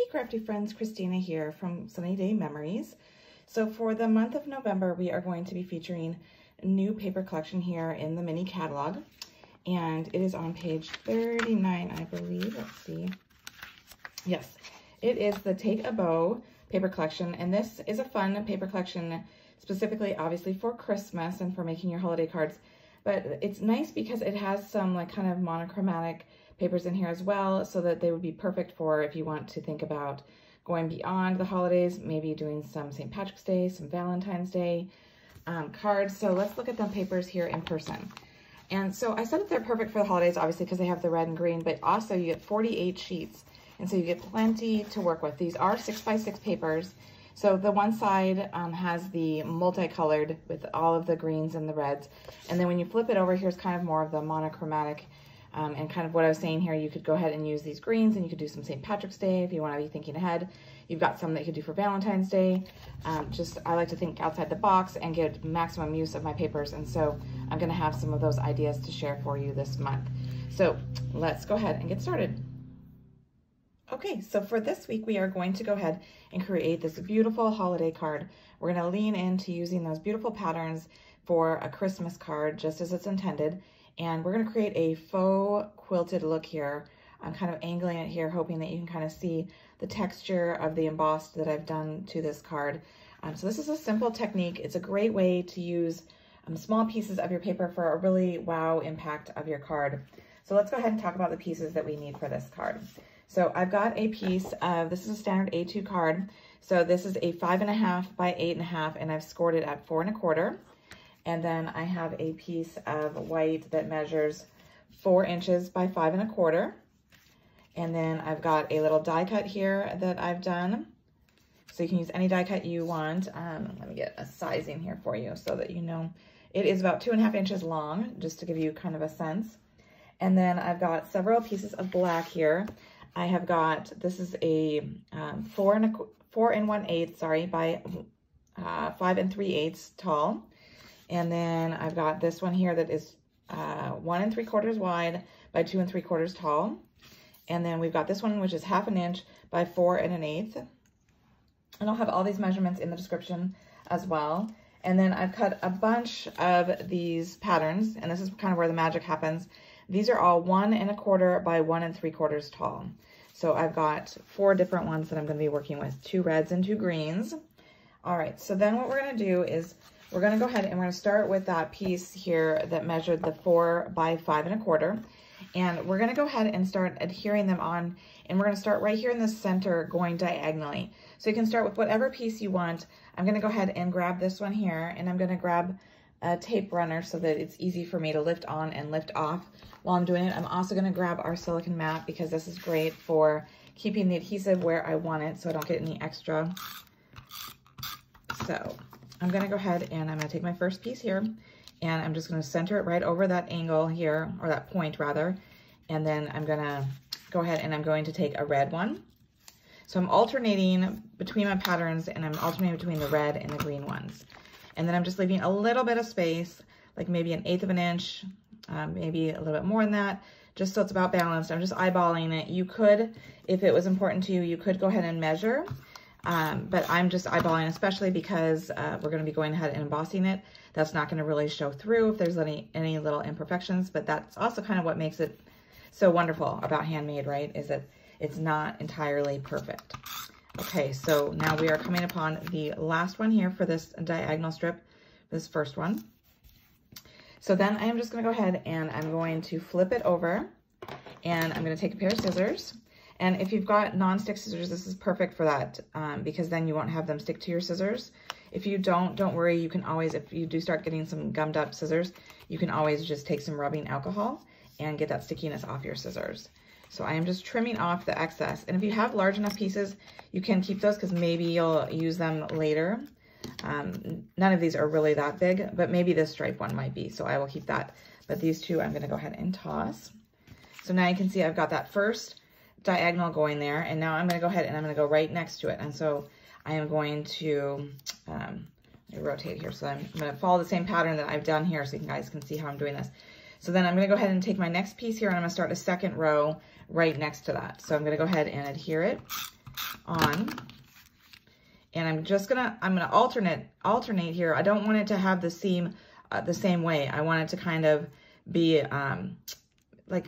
Hey crafty friends, Christina here from Sunny Day Memories. So for the month of November, we are going to be featuring a new paper collection here in the mini catalog. And it is on page 39, I believe. Let's see. Yes, it is the Take a Bow paper collection. And this is a fun paper collection, specifically, obviously, for Christmas and for making your holiday cards. But it's nice because it has some like kind of monochromatic papers in here as well, so that they would be perfect for if you want to think about going beyond the holidays, maybe doing some St. Patrick's Day, some Valentine's Day cards. So let's look at the papers here in person. And so I said that they're perfect for the holidays, obviously, because they have the red and green, but also you get 48 sheets. And so you get plenty to work with. These are 6x6 papers. So the one side has the multicolored with all of the greens and the reds. And then when you flip it over, here's kind of more of the monochromatic. And kind of what I was saying here, you could go ahead and use these greens, and you could do some St. Patrick's Day if you want to be thinking ahead. You've got some that you could do for Valentine's Day. I like to think outside the box and get maximum use of my papers. And so I'm going to have some of those ideas to share for you this month. So let's go ahead and get started. Okay, so for this week, we are going to go ahead and create this beautiful holiday card. We're going to lean into using those beautiful patterns for a Christmas card, just as it's intended. And we're going to create a faux quilted look here. I'm kind of angling it here, hoping that you can kind of see the texture of the embossed that I've done to this card. So this is a simple technique. It's a great way to use small pieces of your paper for a really wow impact of your card. So let's go ahead and talk about the pieces that we need for this card. So I've got a piece of, this is a standard A2 card. So this is a 5.5 by 8.5, and I've scored it at 4 1/4. And then I have a piece of white that measures 4 inches by 5 1/4. And then I've got a little die cut here that I've done. So you can use any die cut you want. Let me get a sizing here for you so that you know. It is about 2.5 inches long, just to give you kind of a sense. And then I've got several pieces of black here. I have got, this is a 4 1/8, sorry, by 5 3/8 tall. And then I've got this one here that is 1 3/4 wide by 2 3/4 tall. And then we've got this one, which is 1/2 inch by 4 1/8. And I'll have all these measurements in the description as well. And then I've cut a bunch of these patterns, and this is kind of where the magic happens. These are all 1 1/4 by 1 3/4 tall. So I've got 4 different ones that I'm going to be working with, 2 reds and 2 greens. All right, so then what we're going to do is we're going to go ahead and we're going to start with that piece here that measured the 4 by 5 1/4. And we're going to go ahead and start adhering them on. And we're going to start right here in the center going diagonally. So you can start with whatever piece you want. I'm going to go ahead and grab this one here. And I'm going to grab a tape runner so that it's easy for me to lift on and lift off while I'm doing it. I'm also going to grab our silicone mat because this is great for keeping the adhesive where I want it so I don't get any extra. So I'm going to go ahead and I'm going to take my first piece here, and I'm just going to center it right over that angle here, or that point rather. And then I'm going to go ahead and I'm going to take a red one. So I'm alternating between my patterns, and I'm alternating between the red and the green ones. And then I'm just leaving a little bit of space, like maybe 1/8 inch, maybe a little bit more than that, just so it's about balanced. I'm just eyeballing it. You could, if it was important to you, you could go ahead and measure. But I'm just eyeballing, especially because we're going to be going ahead and embossing it. That's not going to really show through if there's any little imperfections, but that's also kind of what makes it so wonderful about handmade, right? Is that it's not entirely perfect. Okay, so now we are coming upon the last one here for this diagonal strip, this first one. So then I am just going to go ahead and I'm going to flip it over, and I'm going to take a pair of scissors. And if you've got non-stick scissors, this is perfect for that because then you won't have them stick to your scissors. If you don't worry. You can always, if you do start getting some gummed up scissors, you can always just take some rubbing alcohol and get that stickiness off your scissors. So I am just trimming off the excess. And if you have large enough pieces, you can keep those because maybe you'll use them later. None of these are really that big, but maybe this stripe one might be, so I will keep that. But these two I'm going to go ahead and toss. So now you can see I've got that first diagonal going there, and now I'm going to go ahead and I'm going to go right next to it. And so I am going to let me rotate here. So I'm going to follow the same pattern that I've done here so you guys can see how I'm doing this. So then I'm going to go ahead and take my next piece here, and I'm going to start a second row right next to that. So I'm going to go ahead and adhere it. on. And I'm gonna alternate here. I don't want it to have the seam the same way. I want it to kind of be like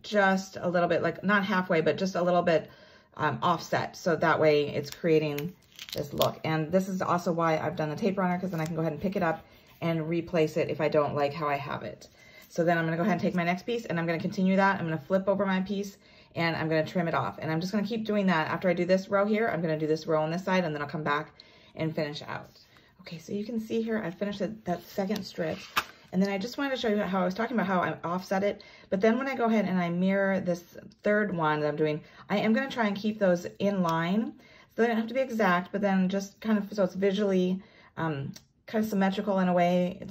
just a little bit, like not halfway, but just a little bit offset. So that way it's creating this look. And this is also why I've done a tape runner, because then I can go ahead and pick it up and replace it if I don't like how I have it. So then I'm gonna go ahead and take my next piece and I'm gonna continue that. I'm gonna flip over my piece and I'm gonna trim it off. And I'm just gonna keep doing that. After I do this row here, I'm gonna do this row on this side and then I'll come back and finish out. Okay, so you can see here, I finished that second strip. And then I just wanted to show you how I was talking about how I offset it. But then when I go ahead and I mirror this third one that I'm doing, I am gonna try and keep those in line. So they don't have to be exact, but then just kind of, so it's visually kind of symmetrical in a way.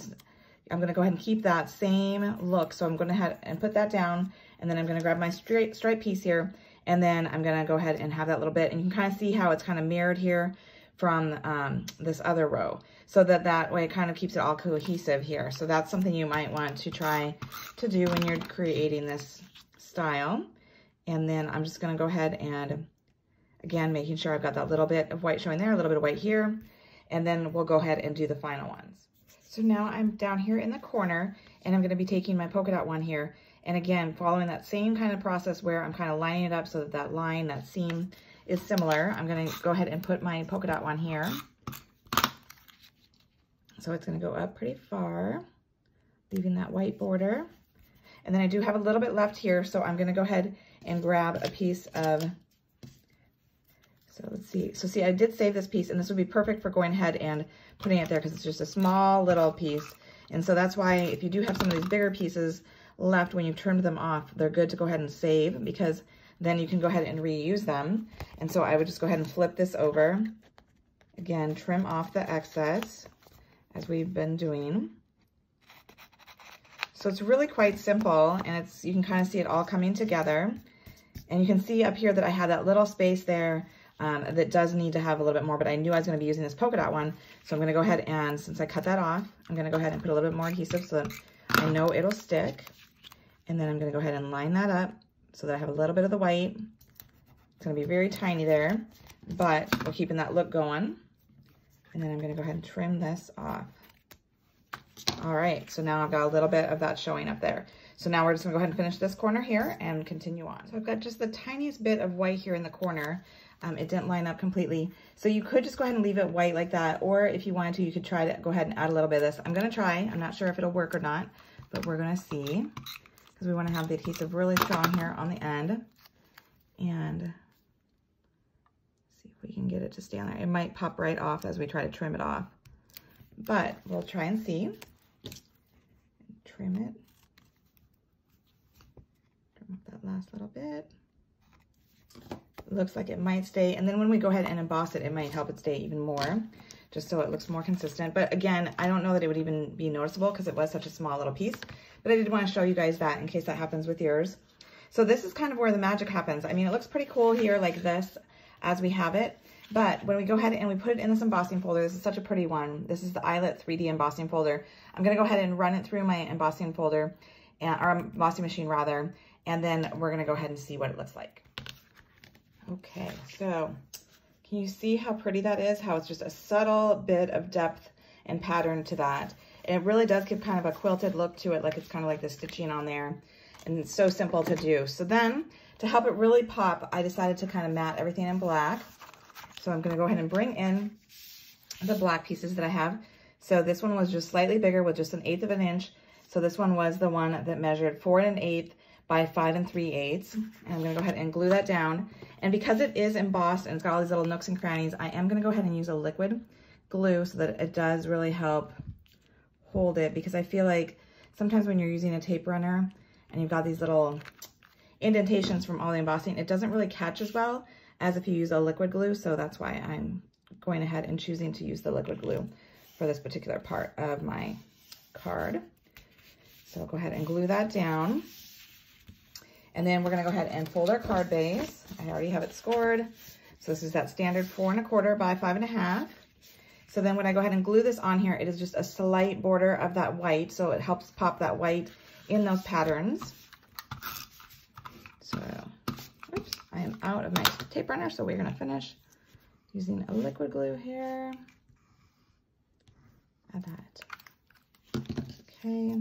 I'm gonna go ahead and keep that same look. So I'm gonna head and put that down, and then I'm gonna grab my stripe piece here, and then I'm gonna go ahead and have that little bit, and you can kind of see how it's kind of mirrored here from this other row. So that way it kind of keeps it all cohesive here. So that's something you might want to try to do when you're creating this style. And then I'm just gonna go ahead and, again, making sure I've got that little bit of white showing there, a little bit of white here, and then we'll go ahead and do the final ones. So now I'm down here in the corner, and I'm gonna be taking my polka dot one here, and again, following that same kind of process where I'm kind of lining it up so that that line, that seam is similar. I'm gonna go ahead and put my polka dot one here. So it's gonna go up pretty far, leaving that white border. And then I do have a little bit left here, so I'm gonna go ahead and grab a piece of, so let's see. So see, I did save this piece, and this would be perfect for going ahead and putting it there because it's just a small little piece. And so that's why if you do have some of these bigger pieces left when you've trimmed them off, they're good to go ahead and save, because then you can go ahead and reuse them. And so I would just go ahead and flip this over. Again, trim off the excess as we've been doing. So it's really quite simple, and you can kind of see it all coming together. And you can see up here that I had that little space there that does need to have a little bit more, but I knew I was going to be using this polka dot one. So I'm going to go ahead and, since I cut that off, I'm going to go ahead and put a little bit more adhesive so that I know it'll stick. And then I'm going to go ahead and line that up so that I have a little bit of the white. It's going to be very tiny there, but we're keeping that look going. And then I'm going to go ahead and trim this off. All right, so now I've got a little bit of that showing up there. So now we're just gonna go ahead and finish this corner here and continue on. So I've got just the tiniest bit of white here in the corner. It didn't line up completely. So you could just go ahead and leave it white like that, or if you wanted to, you could try to go ahead and add a little bit of this. I'm gonna try, I'm not sure if it'll work or not, but we're gonna see, because we wanna have the adhesive really strong here on the end. And see if we can get it to stay on there. It might pop right off as we try to trim it off, but we'll try and see. Trim it. Trim off that last little bit. It looks like it might stay, and then when we go ahead and emboss it, it might help it stay even more, just so it looks more consistent. But again, I don't know that it would even be noticeable because it was such a small little piece, but I did want to show you guys that in case that happens with yours. So this is kind of where the magic happens. I mean, it looks pretty cool here like this as we have it, but when we go ahead and we put it in this embossing folder, this is such a pretty one. This is the Eyelet 3D embossing folder. I'm gonna go ahead and run it through my embossing folder, or embossing machine rather, and then we're gonna go ahead and see what it looks like. Okay, so can you see how pretty that is? How it's just a subtle bit of depth and pattern to that. And it really does give kind of a quilted look to it, like it's kind of like the stitching on there. And it's so simple to do. So then, to help it really pop, I decided to kind of matte everything in black. So I'm gonna go ahead and bring in the black pieces that I have. So this one was just slightly bigger with just 1/8 of an inch. So this one was the one that measured 4 1/8 by 5 3/8. And I'm gonna go ahead and glue that down. And because it is embossed and it's got all these little nooks and crannies, I am gonna go ahead and use a liquid glue so that it does really help hold it, because I feel like sometimes when you're using a tape runner and you've got these little indentations from all the embossing, it doesn't really catch as well as if you use a liquid glue. So that's why I'm going ahead and choosing to use the liquid glue for this particular part of my card. So I'll go ahead and glue that down. And then we're gonna go ahead and fold our card base. I already have it scored. So this is that standard 4 1/4 by 5 1/2. So then when I go ahead and glue this on here, it is just a slight border of that white. So it helps pop that white in those patterns. So, oops, I am out of my tape runner, so we're gonna finish using a liquid glue here. Add that. Okay.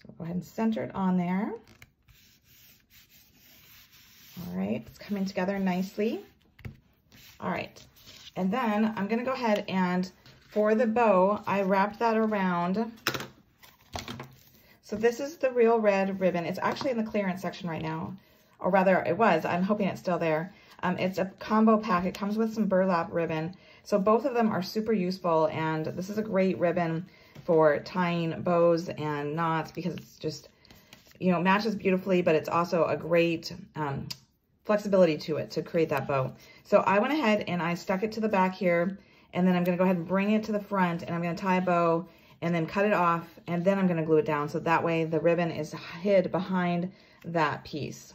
So go ahead and center it on there. All right, it's coming together nicely. All right, and then I'm gonna go ahead and for the bow, I wrapped that around. So this is the real red ribbon. It's actually in the clearance section right now, or rather it was. I'm hoping it's still there. It's a combo pack. It comes with some burlap ribbon. So both of them are super useful, and this is a great ribbon for tying bows and knots because it's just, you know, matches beautifully, but it's also a great flexibility to it to create that bow. So I went ahead and I stuck it to the back here, and then I'm gonna go ahead and bring it to the front, and I'm gonna tie a bow and then cut it off, and then I'm gonna glue it down. So that way the ribbon is hid behind that piece.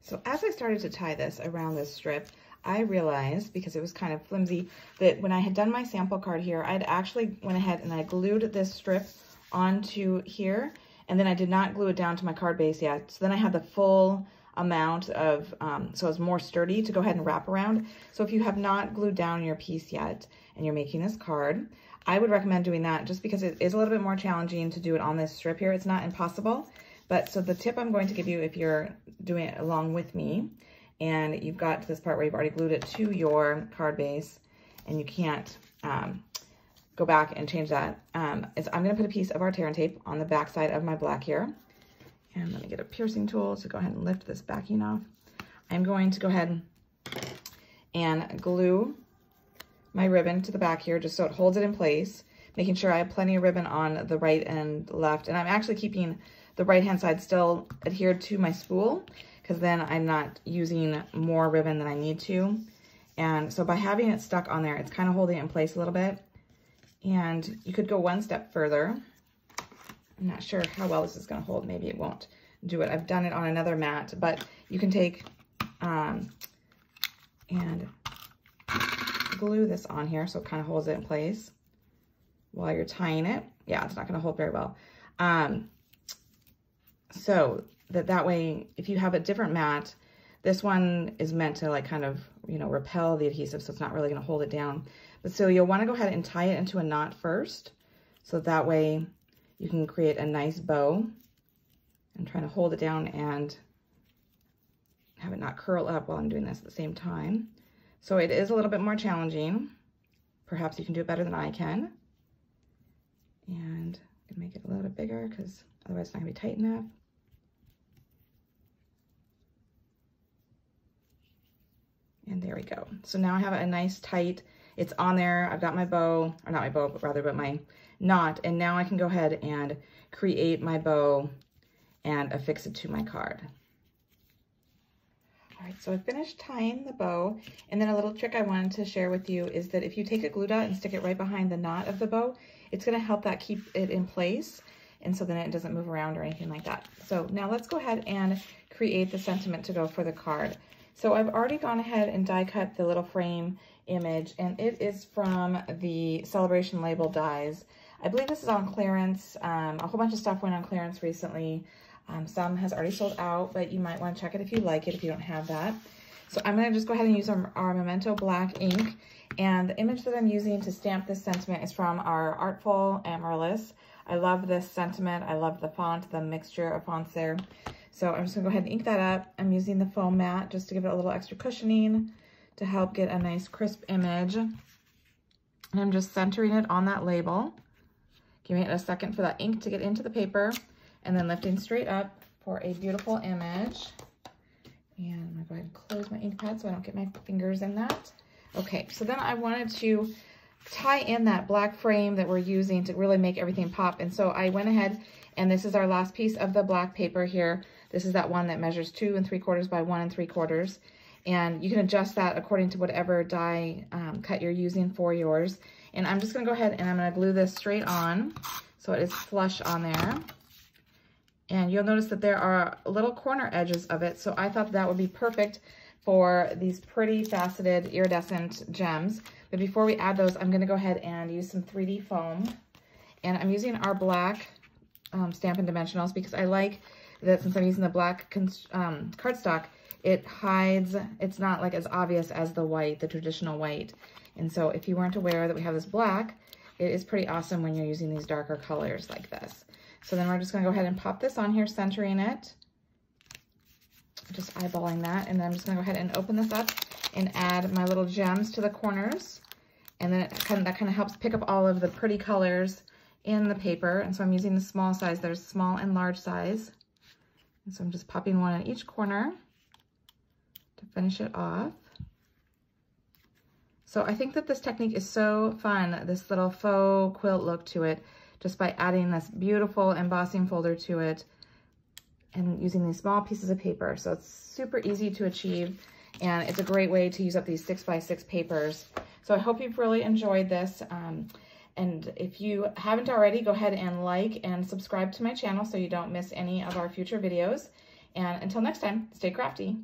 So as I started to tie this around this strip, I realized, because it was kind of flimsy, that when I had done my sample card here, I'd actually went ahead and I glued this strip onto here, and then I did not glue it down to my card base yet. So then I had the full amount of, so it's more sturdy to go ahead and wrap around. So if you have not glued down your piece yet and you're making this card, I would recommend doing that just because it is a little bit more challenging to do it on this strip here. It's not impossible, but so the tip I'm going to give you if you're doing it along with me and you've got to this part where you've already glued it to your card base and you can't go back and change that, is I'm gonna put a piece of our tear and tape on the back side of my black here. And let me get a piercing tool to go ahead and lift this backing off. I'm going to go ahead and glue my ribbon to the back here just so it holds it in place, making sure I have plenty of ribbon on the right and left. And I'm actually keeping the right-hand side still adhered to my spool because then I'm not using more ribbon than I need to. And so by having it stuck on there, it's kind of holding it in place a little bit. And you could go one step further. I'm not sure how well this is going to hold. Maybe it won't do it. I've done it on another mat, but you can take and glue this on here so it kind of holds it in place while you're tying it. Yeah, it's not going to hold very well. So that way, if you have a different mat, this one is meant to like kind of, you know, repel the adhesive, so it's not really going to hold it down. But so you'll want to go ahead and tie it into a knot first, so that way you can create a nice bow. I'm trying to hold it down and have it not curl up while I'm doing this at the same time. So it is a little bit more challenging. Perhaps you can do it better than I can. And I'm gonna make it a little bit bigger because otherwise it's not gonna be tight enough. And there we go. So now I have a nice tight, it's on there. I've got my bow, or not my bow, but rather, but my knot. And now I can go ahead and create my bow and affix it to my card. All right, so I finished tying the bow. And then a little trick I wanted to share with you is that if you take a glue dot and stick it right behind the knot of the bow, it's gonna help that keep it in place. And so then it doesn't move around or anything like that. So now let's go ahead and create the sentiment to go for the card. So I've already gone ahead and die cut the little frame image, and it is from the Celebration Label dies. I believe this is on clearance. A whole bunch of stuff went on clearance recently. Some has already sold out, but you might want to check it if you like it, if you don't have that. So I'm going to just go ahead and use our Memento black ink. And the image that I'm using to stamp this sentiment is from our Artful Amaryllis. I love this sentiment. I love the font, the mixture of fonts there. So I'm just going to go ahead and ink that up. I'm using the foam mat just to give it a little extra cushioning to help get a nice crisp image. And I'm just centering it on that label. Giving it a second for that ink to get into the paper, and then lifting straight up for a beautiful image. And I'm gonna go ahead and close my ink pad so I don't get my fingers in that. Okay, so then I wanted to tie in that black frame that we're using to really make everything pop. And so I went ahead, and this is our last piece of the black paper here. This is that one that measures 2 3/4 by 1 3/4. And you can adjust that according to whatever die cut you're using for yours. And I'm just gonna go ahead and I'm gonna glue this straight on so it is flush on there. And you'll notice that there are little corner edges of it, so I thought that would be perfect for these pretty faceted iridescent gems. But before we add those, I'm gonna go ahead and use some 3D foam. And I'm using our black Stampin' Dimensionals because I like that since I'm using the black cardstock, it hides, it's not like as obvious as the white, the traditional white. And so if you weren't aware that we have this black, it is pretty awesome when you're using these darker colors like this. So then we're just gonna go ahead and pop this on here, centering it. Just eyeballing that. And then I'm just gonna go ahead and open this up and add my little gems to the corners. And then that kind of helps pick up all of the pretty colors in the paper. And so I'm using the small size. There's small and large size. And so I'm just popping one in each corner to finish it off. So I think that this technique is so fun, this little faux quilt look to it, just by adding this beautiful embossing folder to it and using these small pieces of paper. So it's super easy to achieve, and it's a great way to use up these 6x6 papers. So I hope you've really enjoyed this. And if you haven't already, go ahead and like and subscribe to my channel so you don't miss any of our future videos. And until next time, stay crafty.